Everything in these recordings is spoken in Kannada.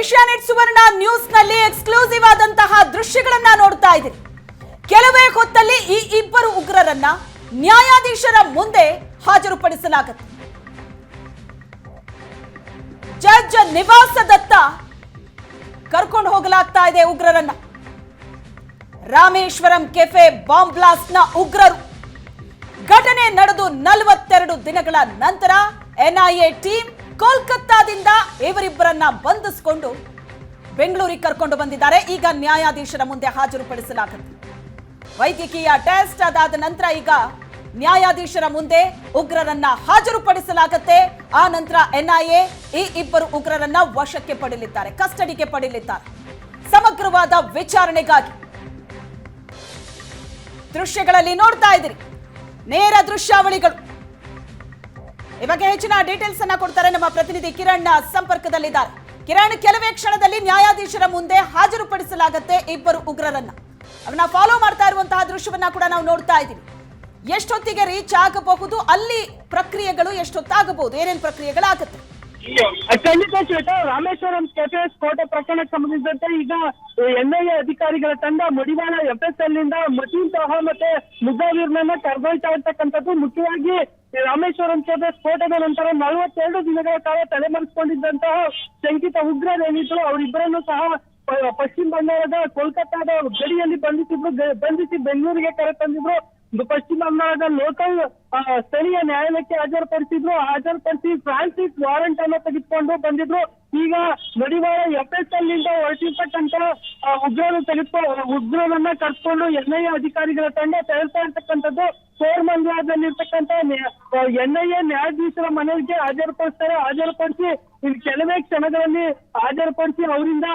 ಏಷ್ಯಾನೆಟ್ ಸುವರ್ಣ ನ್ಯೂಸ್ ನಲ್ಲಿ ಎಕ್ಸ್ಕ್ಲೂಸಿವ್ ಆದಂತಹ ದೃಶ್ಯಗಳನ್ನ ನೋಡ್ತಾ ಇದ್ದೀರಿ. ಕೆಲವೇ ಹೊತ್ತಲ್ಲಿ ಈ ಇಬ್ಬರು ಉಗ್ರರನ್ನ ನ್ಯಾಯಾಧೀಶರ ಮುಂದೆ ಹಾಜರುಪಡಿಸಲಾಗುತ್ತೆ. ಜಡ್ಜ್ ನಿವಾಸದತ್ತ ಕರ್ಕೊಂಡು ಹೋಗಲಾಗ್ತಾ ಇದೆ ಉಗ್ರರನ್ನ. ರಾಮೇಶ್ವರಂ ಕೆಫೆ ಬಾಂಬ್ ಬ್ಲಾಸ್ಟ್ ನ ಉಗ್ರರು. ಘಟನೆ ನಡೆದು 42 ದಿನಗಳ ನಂತರ ಎನ್ಐಎ ಟೀಮ್ ಕೋಲ್ಕತ್ತಾದಿಂದ ಇವರಿಬ್ಬರನ್ನ ಬಂಧಿಸಿಕೊಂಡು ಬೆಂಗಳೂರಿಗೆ ಕರ್ಕೊಂಡು ಬಂದಿದ್ದಾರೆ. ಈಗ ನ್ಯಾಯಾಧೀಶರ ಮುಂದೆ ಹಾಜರುಪಡಿಸಲಾಗುತ್ತೆ. ವೈದ್ಯಕೀಯ ಟೆಸ್ಟ್ ಅದಾದ ನಂತರ ಈಗ ನ್ಯಾಯಾಧೀಶರ ಮುಂದೆ ಉಗ್ರರನ್ನ ಹಾಜರುಪಡಿಸಲಾಗುತ್ತೆ. ಆ ನಂತರ ಎನ್ಐಎ ಈ ಇಬ್ಬರು ಉಗ್ರರನ್ನ ವಶಕ್ಕೆ ಪಡೆಯಲಿದ್ದಾರೆ, ಕಸ್ಟಡಿಗೆ ಪಡೆಯಲಿದ್ದಾರೆ ಸಮಗ್ರವಾದ ವಿಚಾರಣೆಗಾಗಿ. ದೃಶ್ಯಗಳಲ್ಲಿ ನೋಡ್ತಾ ಇದ್ದೀರಿ, ನೇರ ದೃಶ್ಯಾವಳಿಗಳು. ಈ ಬಗ್ಗೆ ಹೆಚ್ಚಿನ ಡೀಟೇಲ್ಸ್ ಅನ್ನ ಕೊಡ್ತಾರೆ ನಮ್ಮ ಪ್ರತಿನಿಧಿ ಕಿರಣ್ ಸಂಪರ್ಕದಲ್ಲಿದ್ದಾರೆ. ಕಿರಣ್, ಕೆಲವೇ ಕ್ಷಣದಲ್ಲಿ ನ್ಯಾಯಾಧೀಶರ ಮುಂದೆ ಹಾಜರುಪಡಿಸಲಾಗುತ್ತೆ ಇಬ್ಬರು ಉಗ್ರರನ್ನ. ಅವನ್ನ ಫಾಲೋ ಮಾಡ್ತಾ ಇರುವಂತಹ ದೃಶ್ಯವನ್ನ ಕೂಡ ನಾವು ನೋಡ್ತಾ ಇದ್ದೀವಿ. ಎಷ್ಟೊತ್ತಿಗೆ ರೀಚ್ ಆಗಬಹುದು, ಅಲ್ಲಿ ಪ್ರಕ್ರಿಯೆಗಳು ಎಷ್ಟೊತ್ತಾಗಬಹುದು, ಏನೇನು ಪ್ರಕ್ರಿಯೆಗಳಾಗುತ್ತೆ? ಖಂಡಿತ ಶ್ವೇತಾ, ರಾಮೇಶ್ವರಂ ಕೆಫೆ ಸ್ಫೋಟ ಪ್ರಕರಣಕ್ಕೆ ಸಂಬಂಧಿಸಿದಂತೆ ಈಗ ಎನ್ಐಎ ಅಧಿಕಾರಿಗಳ ತಂಡ ಮಡಿವಾಳ FSL ನಿಂದ ಮತೀನ್ ಸಹ ಮತ್ತೆ ಮುಜಾವಿರ್ನನ್ನ ಕರೆದೊಯ್ತಾ ಇರ್ತಕ್ಕಂಥದ್ದು. ಮುಖ್ಯವಾಗಿ ರಾಮೇಶ್ವರಂ ಕೆಫೆ ಸ್ಫೋಟದ ನಂತರ 42 ದಿನಗಳ ಕಾಲ ತಲೆಮರೆಸಿಕೊಂಡಿದ್ದಂತಹ ಶಂಕಿತ ಉಗ್ರರೇನಿದ್ರು ಅವರಿಬ್ಬರನ್ನು ಸಹ ಪಶ್ಚಿಮ ಬಂಗಾಳದ ಕೋಲ್ಕತ್ತಾದ ಗಡಿಯಲ್ಲಿ ಬಂಧಿಸಿ ಬೆಂಗಳೂರಿಗೆ ಕರೆತಂದಿದ್ರು. ಪಶ್ಚಿಮ ಬಂಗಾಳದ ಲೋಕಲ್ ಸ್ಥಳೀಯ ನ್ಯಾಯಾಲಯಕ್ಕೆ ಹಾಜರುಪಡಿಸಿ ಫ್ರಾನ್ಸಿಸ್ ವಾರೆಂಟ್ ಅನ್ನು ತೆಗೆದುಕೊಂಡು ಬಂದಿದ್ರು. ಈಗ ಮಡಿವಾಳ FSL ನಿಂದ ಹೊರಟಿರ್ತಕ್ಕಂಥ ಉಗ್ರರನ್ನ ಕರ್ಕೊಂಡು ಎನ್ಐಎ ಅಧಿಕಾರಿಗಳ ತಂಡ ತೆರಳ್ತಾ ಇರ್ತಕ್ಕಂಥದ್ದು. ಕೋರ್ಮಂಗ್ಲಾದಲ್ಲಿರ್ತಕ್ಕಂಥ ಎನ್ಐಎ ನ್ಯಾಯಾಧೀಶರ ಮನೆಗೆ ಹಾಜರುಪಡಿಸಿ ಇಲ್ಲಿ ಕೆಲವೇ ಕ್ಷಣಗಳಲ್ಲಿ ಹಾಜರುಪಡಿಸಿ ಅವರಿಂದ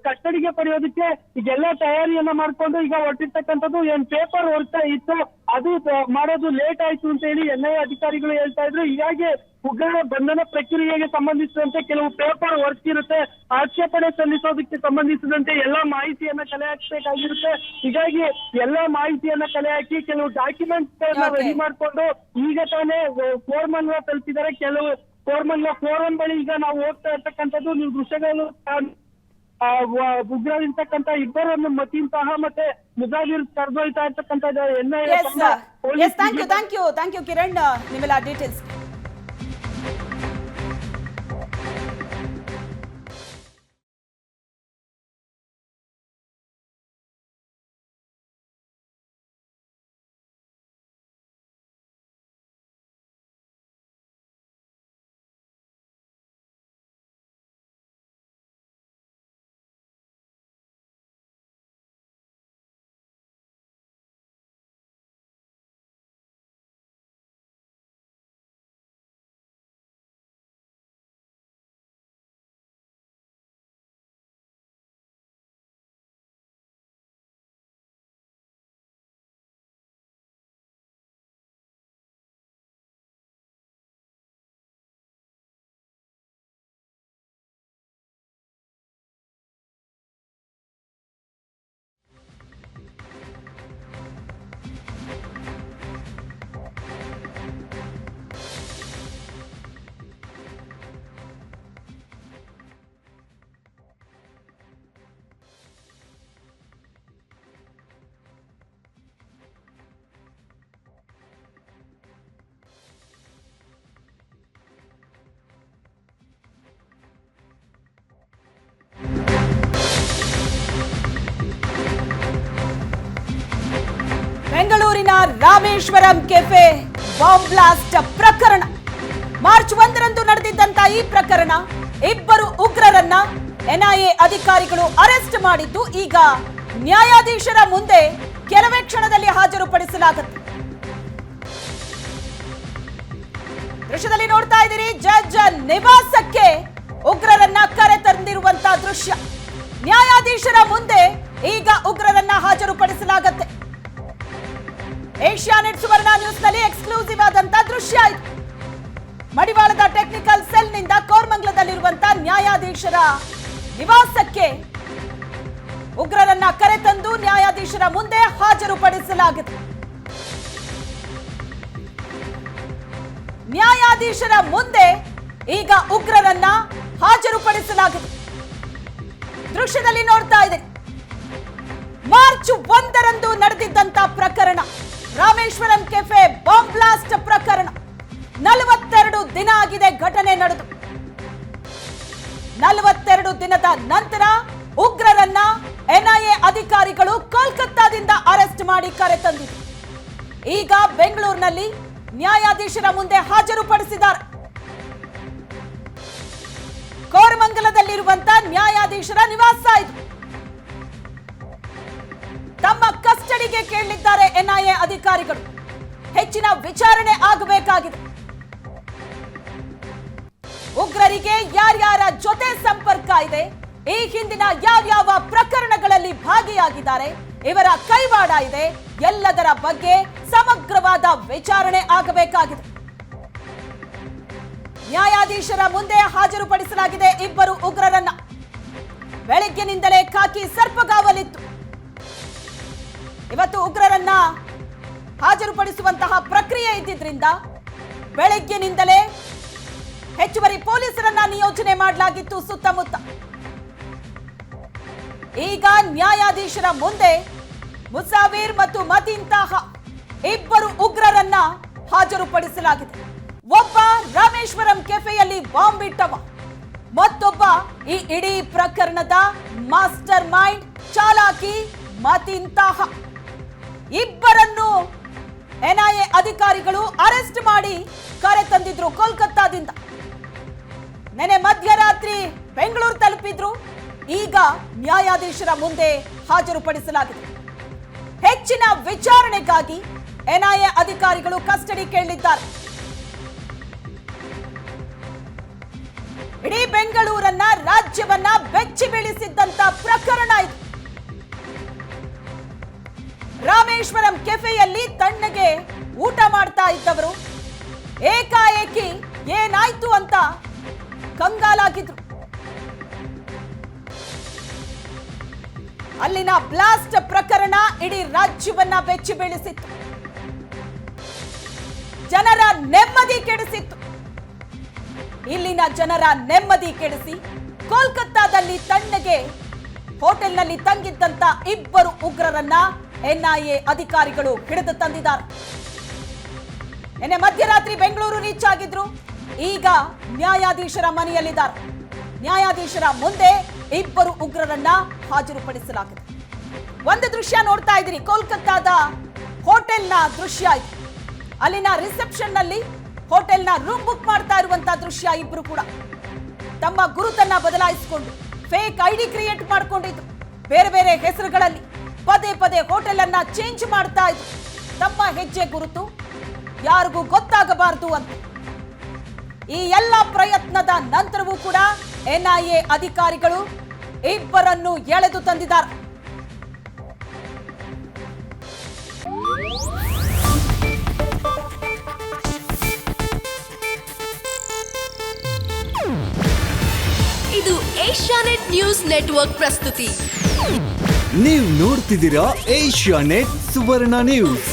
ಕಸ್ಟಡಿಗೆ ಪಡೆಯೋದಕ್ಕೆ ಈಗೆಲ್ಲ ತಯಾರಿಯನ್ನ ಮಾಡ್ಕೊಂಡು ಈಗ ಹೊರಟಿರ್ತಕ್ಕಂಥದ್ದು. ಏನ್ ಪೇಪರ್ ವರ್ಕ್ ಇತ್ತು ಅದು ಮಾಡೋದು ಲೇಟ್ ಆಯ್ತು ಅಂತ ಹೇಳಿ ಎನ್ಐಎ ಅಧಿಕಾರಿಗಳು ಹೇಳ್ತಾ ಇದ್ರು. ಹೀಗಾಗಿ ಉಗ್ರರ ಬಂಧನ ಪ್ರಕ್ರಿಯೆಗೆ ಸಂಬಂಧಿಸಿದಂತೆ ಕೆಲವು ಪೇಪರ್ ವರ್ಕ್ ಇರುತ್ತೆ, ಆಕ್ಷೇಪಣೆ ಸಲ್ಲಿಸೋದಕ್ಕೆ ಸಂಬಂಧಿಸಿದಂತೆ ಎಲ್ಲಾ ಮಾಹಿತಿಯನ್ನ ಕಲೆ ಹಾಕಬೇಕಾಗಿರುತ್ತೆ. ಹೀಗಾಗಿ ಎಲ್ಲಾ ಮಾಹಿತಿಯನ್ನ ಕಲೆ ಹಾಕಿ ಕೆಲವು ಡಾಕ್ಯುಮೆಂಟ್ಸ್ ಗಳನ್ನ ರೆಡಿ ಮಾಡ್ಕೊಂಡು ಈಗ ತಾನೇ ಕೋರ್ಮಂಗ್ಲಾ ತಲುಪಿದ್ದಾರೆ. ಕೆಲವು ಕೋರ್ಮಂಗ್ಲಾ ಫೋರಂ ಬಳಿ ಈಗ ನಾವು ಹೋಗ್ತಾ ಇರ್ತಕ್ಕಂಥದ್ದು. ನೀವು ದೃಶ್ಯಗಳು ಉಗ್ರರಿರ್ತಕ್ಕಂಥ ಇಬ್ಬರನ್ನು ಮತೀನ್ ಸಹ ಮತ್ತೆ ಮುಜಾವಿರ್ ಕರೆದೊಯ್ತಾ ಇರ್ತಕ್ಕಂಥದ್ದು ಎನ್ಐಎ. ಥ್ಯಾಂಕ್ ಯು ಕಿರಣ್, ನಿಮ್ಮೆಲ್ಲ ಡೀಟೇಲ್ಸ್. ಬೆಂಗಳೂರಿನ ರಾಮೇಶ್ವರಂ ಕೆಫೆ ಬಾಂಬ್ ಬ್ಲಾಸ್ಟ್ ಪ್ರಕರಣ. ಮಾರ್ಚ್ 1ರಂದು ನಡೆದಿದ್ದಂತ ಈ ಪ್ರಕರಣ, ಇಬ್ಬರು ಉಗ್ರರನ್ನ ಎನ್ಐಎ ಅಧಿಕಾರಿಗಳು ಅರೆಸ್ಟ್ ಮಾಡಿದ್ದು ಈಗ ನ್ಯಾಯಾಧೀಶರ ಮುಂದೆ ಕೆಲವೇ ಕ್ಷಣದಲ್ಲಿ ಹಾಜರುಪಡಿಸಲಾಗುತ್ತೆ. ದೃಶ್ಯದಲ್ಲಿ ನೋಡ್ತಾ ಇದ್ದೀರಿ, ಜಡ್ಜ್ ನಿವಾಸಕ್ಕೆ ಉಗ್ರರನ್ನ ಕರೆ ತಂದಿರುವಂತಹ ದೃಶ್ಯ. ನ್ಯಾಯಾಧೀಶರ ಮುಂದೆ ಈಗ ಉಗ್ರರನ್ನ ಹಾಜರುಪಡಿಸಲಾಗುತ್ತೆ. ಏಷ್ಯಾನೆಟ್ ಸುವರ್ಣ ನ್ಯೂಸ್ ನಲ್ಲಿ ಎಕ್ಸ್ಕ್ಲೂಸಿವ್ ಆದಂತಹ ದೃಶ್ಯ ಇದು. ಮಡಿವಾಳದ ಟೆಕ್ನಿಕಲ್ ಸೆಲ್ ನಿಂದ ಕೋರ್ಮಂಗ್ಲದಲ್ಲಿರುವಂತಹ ನ್ಯಾಯಾಧೀಶರ ನಿವಾಸಕ್ಕೆ ಉಗ್ರರನ್ನ ಕರೆತಂದು ನ್ಯಾಯಾಧೀಶರ ಮುಂದೆ ಹಾಜರುಪಡಿಸಲಾಗಿದೆ. ನ್ಯಾಯಾಧೀಶರ ಮುಂದೆ ಈಗ ಉಗ್ರರನ್ನ ಹಾಜರುಪಡಿಸಲಾಗಿದೆ. ದೃಶ್ಯದಲ್ಲಿ ನೋಡ್ತಾ ಇದೆ. ಮಾರ್ಚ್ 1ರಂದು ನಡೆದಿದ್ದಂತ ಪ್ರಕರಣ, ರಾಮೇಶ್ವರಂ ಕೆಫೆ ಬಾಂಬ್ ಬ್ಲಾಸ್ಟ್ ಪ್ರಕರಣ. 42 ದಿನ ಆಗಿದೆ ಘಟನೆ ನಡೆದು. 42 ದಿನದ ನಂತರ ಉಗ್ರರನ್ನ ಎನ್ಐಎ ಅಧಿಕಾರಿಗಳು ಕೋಲ್ಕತ್ತಾದಿಂದ ಅರೆಸ್ಟ್ ಮಾಡಿ ಕರೆತಂದಿದ್ರು. ಈಗ ಬೆಂಗಳೂರಿನಲ್ಲಿ ನ್ಯಾಯಾಧೀಶರ ಮುಂದೆ ಹಾಜರುಪಡಿಸಿದ್ದಾರೆ. ಕೋರಮಂಗಲದಲ್ಲಿರುವಂತಹ ನ್ಯಾಯಾಧೀಶರ ನಿವಾಸ ಇದು. ತಮ್ಮ ಕಸ್ಟಡಿಗೆ ಕೇಳಲಿದ್ದಾರೆ ಎನ್ಐಎ ಅಧಿಕಾರಿಗಳು. ಹೆಚ್ಚಿನ ವಿಚಾರಣೆ ಆಗಬೇಕಾಗಿದೆ. ಉಗ್ರರಿಗೆ ಯಾರ್ಯಾರ ಜೊತೆ ಸಂಪರ್ಕ ಇದೆ, ಈ ಹಿಂದಿನ ಯಾವ್ಯಾವ ಪ್ರಕರಣಗಳಲ್ಲಿ ಭಾಗಿಯಾಗಿದ್ದಾರೆ, ಇವರ ಕೈವಾಡ ಇದೆ, ಎಲ್ಲದರ ಬಗ್ಗೆ ಸಮಗ್ರವಾದ ವಿಚಾರಣೆ ಆಗಬೇಕಾಗಿದೆ. ನ್ಯಾಯಾಧೀಶರ ಮುಂದೆ ಹಾಜರುಪಡಿಸಲಾಗಿದೆ ಇಬ್ಬರು ಉಗ್ರರನ್ನ. ಬೆಳಗ್ಗಿನಿಂದಲೇ ಖಾಕಿ ಸರ್ಪಗಾವಲಿತ್ತು. ಇವತ್ತು ಉಗ್ರರನ್ನ ಹಾಜರುಪಡಿಸುವಂತಹ ಪ್ರಕ್ರಿಯೆ ಇದ್ದಿದ್ರಿಂದ ಬೆಳಗ್ಗಿನಿಂದಲೇ ಹೆಚ್ಚುವರಿ ಪೊಲೀಸರನ್ನ ನಿಯೋಜನೆ ಮಾಡಲಾಗಿತ್ತು ಸುತ್ತಮುತ್ತ. ಈಗ ನ್ಯಾಯಾಧೀಶರ ಮುಂದೆ ಮುಸಾವೀರ್ ಮತ್ತು ಮತೀನ್ ತಾಹಾ ಇಬ್ಬರು ಉಗ್ರರನ್ನ ಹಾಜರುಪಡಿಸಲಾಗಿದೆ. ಒಬ್ಬ ರಾಮೇಶ್ವರಂ ಕೆಫೆಯಲ್ಲಿ ಬಾಂಬ್ ಇಟ್ಟವ, ಮತ್ತೊಬ್ಬ ಈ ಇಡೀ ಪ್ರಕರಣದ ಮಾಸ್ಟರ್ ಮೈಂಡ್ ಚಾಲಾಕಿ ಮತೀನ್ ತಾಹಾ. ಇಬ್ಬರನ್ನು ಎನ್ಐಎ ಅಧಿಕಾರಿಗಳು ಅರೆಸ್ಟ್ ಮಾಡಿ ಕರೆತಂದಿದ್ರು ಕೋಲ್ಕತ್ತಾದಿಂದ. ನೆನೆ ಮಧ್ಯರಾತ್ರಿ ಬೆಂಗಳೂರು ತಲುಪಿದ್ರು. ಈಗ ನ್ಯಾಯಾಧೀಶರ ಮುಂದೆ ಹಾಜರುಪಡಿಸಲಾಗಿದೆ. ಹೆಚ್ಚಿನ ವಿಚಾರಣೆಗಾಗಿ ಎನ್ಐಎ ಅಧಿಕಾರಿಗಳು ಕಸ್ಟಡಿ ಕೇಳಲಿದ್ದಾರೆ. ಇಡೀ ಬೆಂಗಳೂರನ್ನ, ರಾಜ್ಯವನ್ನ ಬೆಚ್ಚಿ ಬೀಳಿಸಿದ್ದಂತ ಪ್ರಕರಣ ಇದು. ರಾಮೇಶ್ವರಂ ಕೆಫೆಯಲ್ಲಿ ತಣ್ಣಗೆ ಊಟ ಮಾಡ್ತಾ ಇದ್ದವರು ಏಕಾಏಕಿ ಏನಾಯ್ತು ಅಂತ ಕಂಗಾಲಾಗಿದ್ರು. ಅಲ್ಲಿನ ಬ್ಲಾಸ್ಟ್ ಪ್ರಕರಣ ಇಡೀ ರಾಜ್ಯವನ್ನ ಬೆಚ್ಚಿ ಬೀಳಿಸಿತ್ತು. ಜನರ ನೆಮ್ಮದಿ ಕೆಡಿಸಿತ್ತು. ಇಲ್ಲಿನ ಜನರ ನೆಮ್ಮದಿ ಕೆಡಿಸಿ ಕೋಲ್ಕತ್ತಾದಲ್ಲಿ ತಣ್ಣಗೆ ಹೋಟೆಲ್ನಲ್ಲಿ ತಂಗಿದ್ದಂತ ಇಬ್ಬರು ಉಗ್ರರನ್ನ ಎನ್ಐಎ ಅಧಿಕಾರಿಗಳು ಹಿಡಿದು ತಂದಿದ್ದಾರೆ. ನಿನ್ನೆ ಮಧ್ಯರಾತ್ರಿ ಬೆಂಗಳೂರು ರೀಚ್ ಆಗಿದ್ರು. ಈಗ ನ್ಯಾಯಾಧೀಶರ ಮನೆಯಲ್ಲಿದ್ದಾರೆ. ನ್ಯಾಯಾಧೀಶರ ಮುಂದೆ ಇಬ್ಬರು ಉಗ್ರರನ್ನ ಹಾಜರುಪಡಿಸಲಾಗಿದೆ. ಒಂದು ದೃಶ್ಯ ನೋಡ್ತಾ ಇದ್ದೀರಿ, ಕೋಲ್ಕತ್ತಾದ ಹೋಟೆಲ್ನ ದೃಶ್ಯ ಇದು. ಅಲ್ಲಿನ ರಿಸೆಪ್ಷನ್ ನಲ್ಲಿ ಹೋಟೆಲ್ನ ರೂಮ್ ಬುಕ್ ಮಾಡ್ತಾ ಇರುವಂತಹ ದೃಶ್ಯ. ಇಬ್ರು ಕೂಡ ತಮ್ಮ ಗುರುತನ್ನ ಬದಲಾಯಿಸಿಕೊಂಡು ಫೇಕ್ ಐಡಿ ಕ್ರಿಯೇಟ್ ಮಾಡ್ಕೊಂಡಿದ್ರು. ಬೇರೆ ಬೇರೆ ಹೆಸರುಗಳಲ್ಲಿ ಪದೇ ಪದೇ ಹೋಟೆಲ್ ಅನ್ನ ಚೇಂಜ್ ಮಾಡ್ತಾ ಇದ್ರು. ತಮ್ಮ ಹೆಜ್ಜೆ ಗುರುತು ಯಾರಿಗೂ ಗೊತ್ತಾಗಬಾರದು ಅಂತ. ಈ ಎಲ್ಲ ಪ್ರಯತ್ನದ ನಂತರವೂ ಕೂಡ ಎನ್ಐಎ ಅಧಿಕಾರಿಗಳು ಇಬ್ಬರನ್ನು ಎಳೆದು ತಂದಿದ್ದಾರೆ. ಇದು ಏಷ್ಯಾನೆಟ್ ನ್ಯೂಸ್ ನೆಟ್ವರ್ಕ್ ಪ್ರಸ್ತುತಿ. ನೀವು ನೋಡ್ತಿದ್ದೀರಾ ಏಷ್ಯಾನೆಟ್ ಸುವರ್ಣ ನ್ಯೂಸ್.